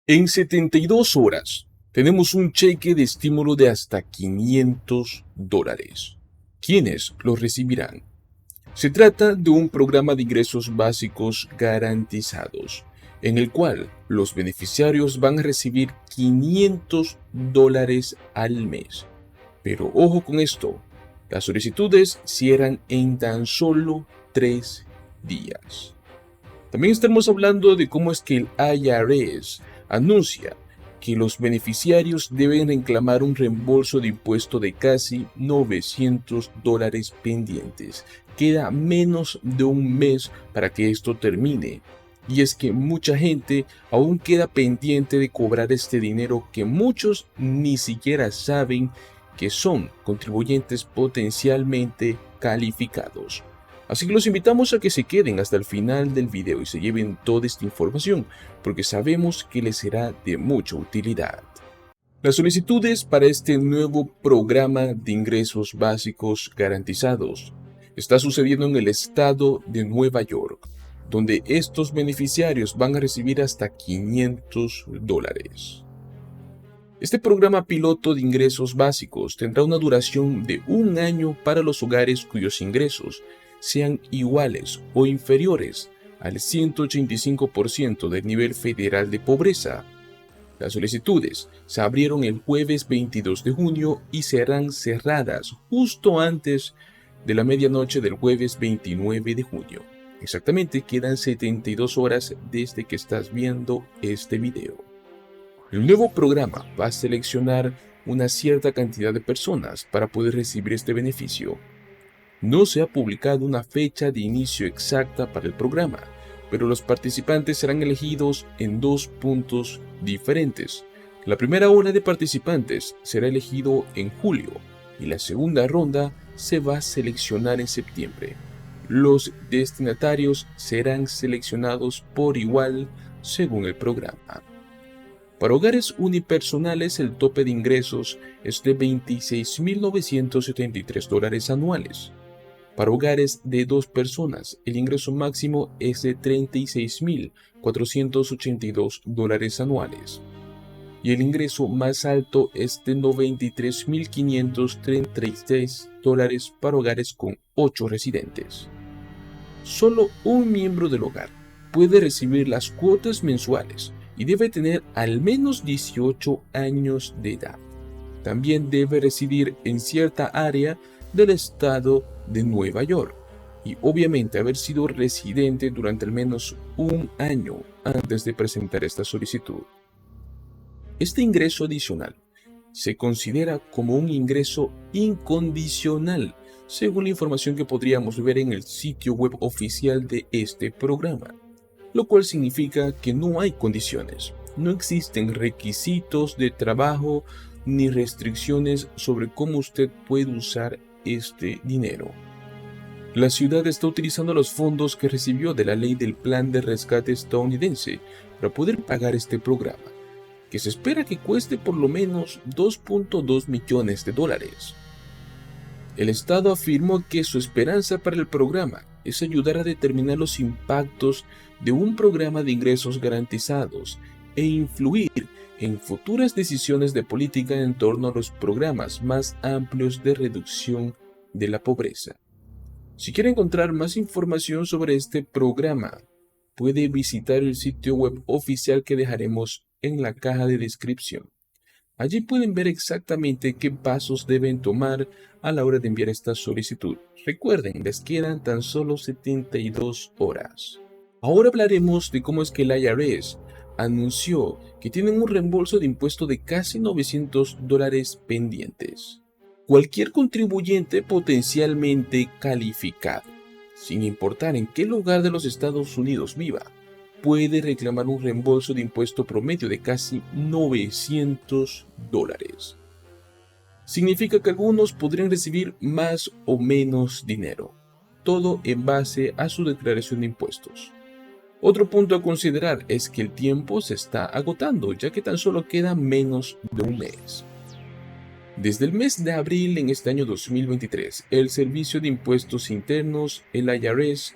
En 72 horas tenemos un cheque de estímulo de hasta $500. ¿Quiénes lo recibirán? Se trata de un programa de ingresos básicos garantizados, en el cual los beneficiarios van a recibir $500 al mes. Pero ojo con esto, las solicitudes cierran en tan solo 3 días. También estamos hablando de cómo es que el IRS anuncia que los beneficiarios deben reclamar un reembolso de impuesto de casi $900 pendientes. Queda menos de un mes para que esto termine. Y es que mucha gente aún queda pendiente de cobrar este dinero que muchos ni siquiera saben que son contribuyentes potencialmente calificados. Así que los invitamos a que se queden hasta el final del video y se lleven toda esta información, porque sabemos que les será de mucha utilidad. Las solicitudes para este nuevo programa de ingresos básicos garantizados está sucediendo en el estado de Nueva York, donde estos beneficiarios van a recibir hasta $500. Este programa piloto de ingresos básicos tendrá una duración de un año para los hogares cuyos ingresos sean iguales o inferiores al 185% del nivel federal de pobreza. Las solicitudes se abrieron el jueves 22 de junio y serán cerradas justo antes de la medianoche del jueves 29 de junio. Exactamente quedan 72 horas desde que estás viendo este video. El nuevo programa va a seleccionar una cierta cantidad de personas para poder recibir este beneficio. No se ha publicado una fecha de inicio exacta para el programa, pero los participantes serán elegidos en 2 puntos diferentes. La primera ola de participantes será elegido en julio y la segunda ronda se va a seleccionar en septiembre. Los destinatarios serán seleccionados por igual según el programa. Para hogares unipersonales, el tope de ingresos es de $26.973 anuales. Para hogares de 2 personas, el ingreso máximo es de $36.482 anuales. Y el ingreso más alto es de $93.533 para hogares con 8 residentes. Solo un miembro del hogar puede recibir las cuotas mensuales y debe tener al menos 18 años de edad. También debe residir en cierta área del estado de Nueva York y obviamente haber sido residente durante al menos un año antes de presentar esta solicitud. Este ingreso adicional se considera como un ingreso incondicional, según la información que podríamos ver en el sitio web oficial de este programa, lo cual significa que no hay condiciones, no existen requisitos de trabajo ni restricciones sobre cómo usted puede usar este dinero. La ciudad está utilizando los fondos que recibió de la ley del plan de rescate estadounidense para poder pagar este programa, que se espera que cueste por lo menos $2.2 millones. El Estado afirmó que su esperanza para el programa es ayudar a determinar los impactos de un programa de ingresos garantizados e influir en futuras decisiones de política en torno a los programas más amplios de reducción de la pobreza. Si quiere encontrar más información sobre este programa, puede visitar el sitio web oficial que dejaremos en la caja de descripción. Allí pueden ver exactamente qué pasos deben tomar a la hora de enviar esta solicitud. Recuerden, les quedan tan solo 72 horas. Ahora hablaremos de cómo es que el IRS anunció que tienen un reembolso de impuesto de casi $900 pendientes. Cualquier contribuyente potencialmente calificado, sin importar en qué lugar de los Estados Unidos viva, puede reclamar un reembolso de impuesto promedio de casi $900. Significa que algunos podrían recibir más o menos dinero, todo en base a su declaración de impuestos. Otro punto a considerar es que el tiempo se está agotando, ya que tan solo queda menos de un mes. Desde el mes de abril en este año 2023, el Servicio de Impuestos Internos, el IRS,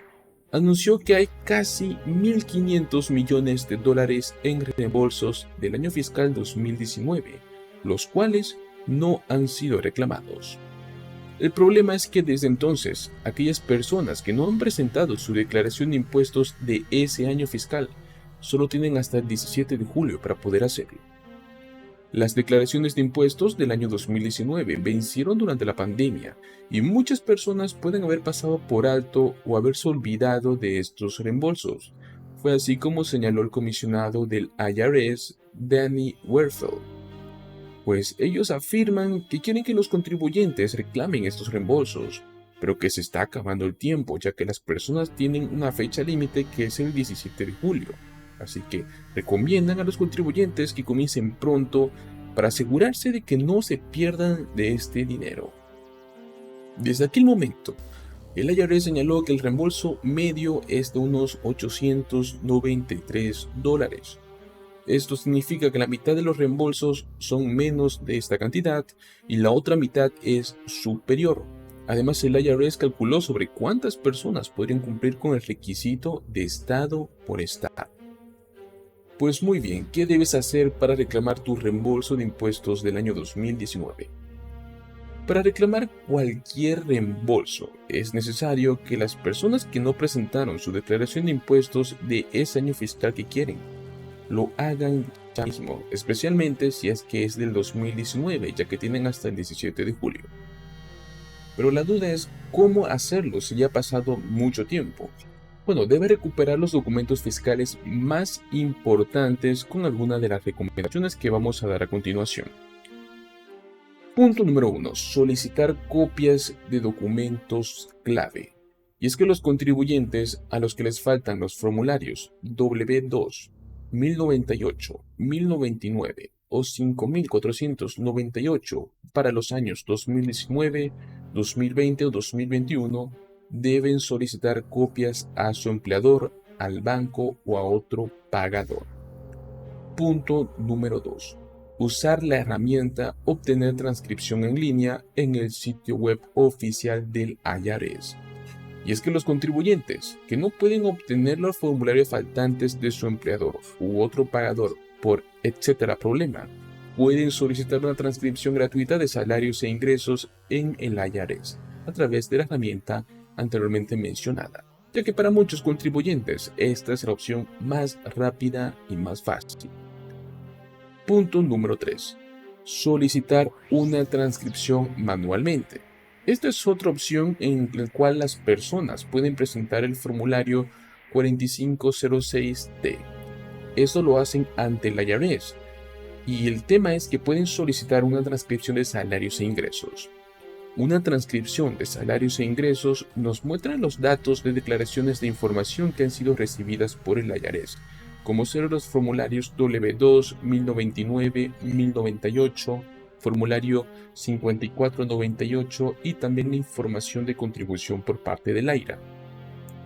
anunció que hay casi 1.500 millones de dólares en reembolsos del año fiscal 2019, los cuales no han sido reclamados. El problema es que desde entonces, aquellas personas que no han presentado su declaración de impuestos de ese año fiscal solo tienen hasta el 17 de julio para poder hacerlo. Las declaraciones de impuestos del año 2019 vencieron durante la pandemia y muchas personas pueden haber pasado por alto o haberse olvidado de estos reembolsos. Fue así como señaló el comisionado del IRS, Danny Werfel. Pues ellos afirman que quieren que los contribuyentes reclamen estos reembolsos, pero que se está acabando el tiempo ya que las personas tienen una fecha límite que es el 17 de julio. Así que recomiendan a los contribuyentes que comiencen pronto para asegurarse de que no se pierdan de este dinero. Desde aquel momento, el IRS señaló que el reembolso medio es de unos $893. Esto significa que la mitad de los reembolsos son menos de esta cantidad y la otra mitad es superior. Además, el IRS calculó sobre cuántas personas podrían cumplir con el requisito de estado por estado. Pues muy bien, ¿qué debes hacer para reclamar tu reembolso de impuestos del año 2019? Para reclamar cualquier reembolso, es necesario que las personas que no presentaron su declaración de impuestos de ese año fiscal que quieren, lo hagan ya mismo, especialmente si es que es del 2019, ya que tienen hasta el 17 de julio. Pero la duda es cómo hacerlo si ya ha pasado mucho tiempo. Bueno, debe recuperar los documentos fiscales más importantes con alguna de las recomendaciones que vamos a dar a continuación. Punto número 1. Solicitar copias de documentos clave. Y es que los contribuyentes a los que les faltan los formularios W2, 1098, 1099 o 5498 para los años 2019, 2020 o 2021, deben solicitar copias a su empleador, al banco o a otro pagador. Punto número 2. Usar la herramienta Obtener transcripción en línea en el sitio web oficial del IRS. Y es que los contribuyentes que no pueden obtener los formularios faltantes de su empleador u otro pagador por etcétera problema, pueden solicitar una transcripción gratuita de salarios e ingresos en el IRS a través de la herramienta anteriormente mencionada, ya que para muchos contribuyentes esta es la opción más rápida y más fácil. Punto número 3. Solicitar una transcripción manualmente. Esta es otra opción en la cual las personas pueden presentar el formulario 4506T. Esto lo hacen ante el IRS y el tema es que pueden solicitar una transcripción de salarios e ingresos. Una transcripción de salarios e ingresos nos muestra los datos de declaraciones de información que han sido recibidas por el IRS, como ser los formularios W2, 1099, 1098, formulario 5498 y también la información de contribución por parte del IRA.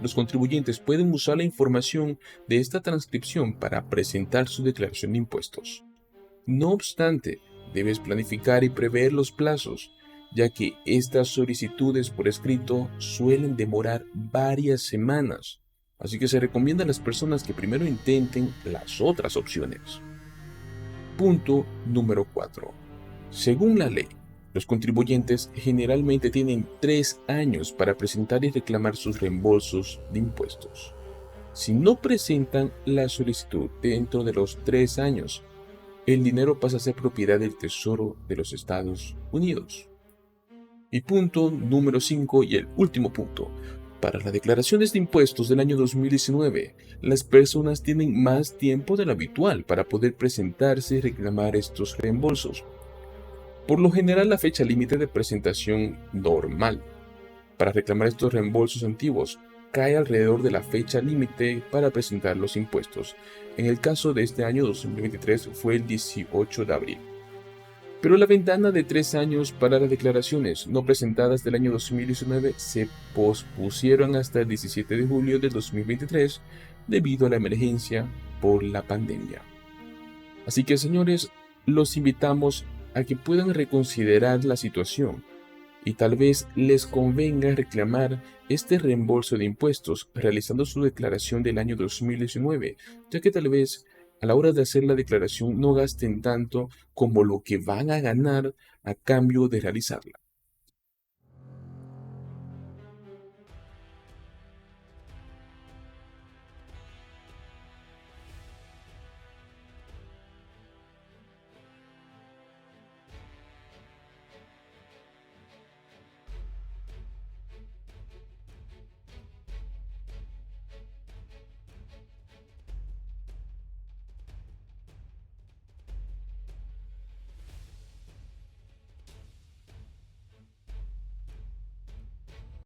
Los contribuyentes pueden usar la información de esta transcripción para presentar su declaración de impuestos. No obstante, debes planificar y prever los plazos, ya que estas solicitudes por escrito suelen demorar varias semanas, así que se recomienda a las personas que primero intenten las otras opciones. Punto número 4. Según la ley, los contribuyentes generalmente tienen 3 años para presentar y reclamar sus reembolsos de impuestos. Si no presentan la solicitud dentro de los 3 años, el dinero pasa a ser propiedad del Tesoro de los Estados Unidos. Y punto número 5 y el último punto. Para las declaraciones de impuestos del año 2019, las personas tienen más tiempo de lo habitual para poder presentarse y reclamar estos reembolsos. Por lo general, la fecha límite de presentación normal para reclamar estos reembolsos antiguos cae alrededor de la fecha límite para presentar los impuestos. En el caso de este año 2023 fue el 18 de abril. Pero la ventana de 3 años para las declaraciones no presentadas del año 2019 se pospusieron hasta el 17 de julio del 2023 debido a la emergencia por la pandemia. Así que, señores, los invitamos a que puedan reconsiderar la situación y tal vez les convenga reclamar este reembolso de impuestos realizando su declaración del año 2019, ya que tal vez a la hora de hacer la declaración no gasten tanto como lo que van a ganar a cambio de realizarla.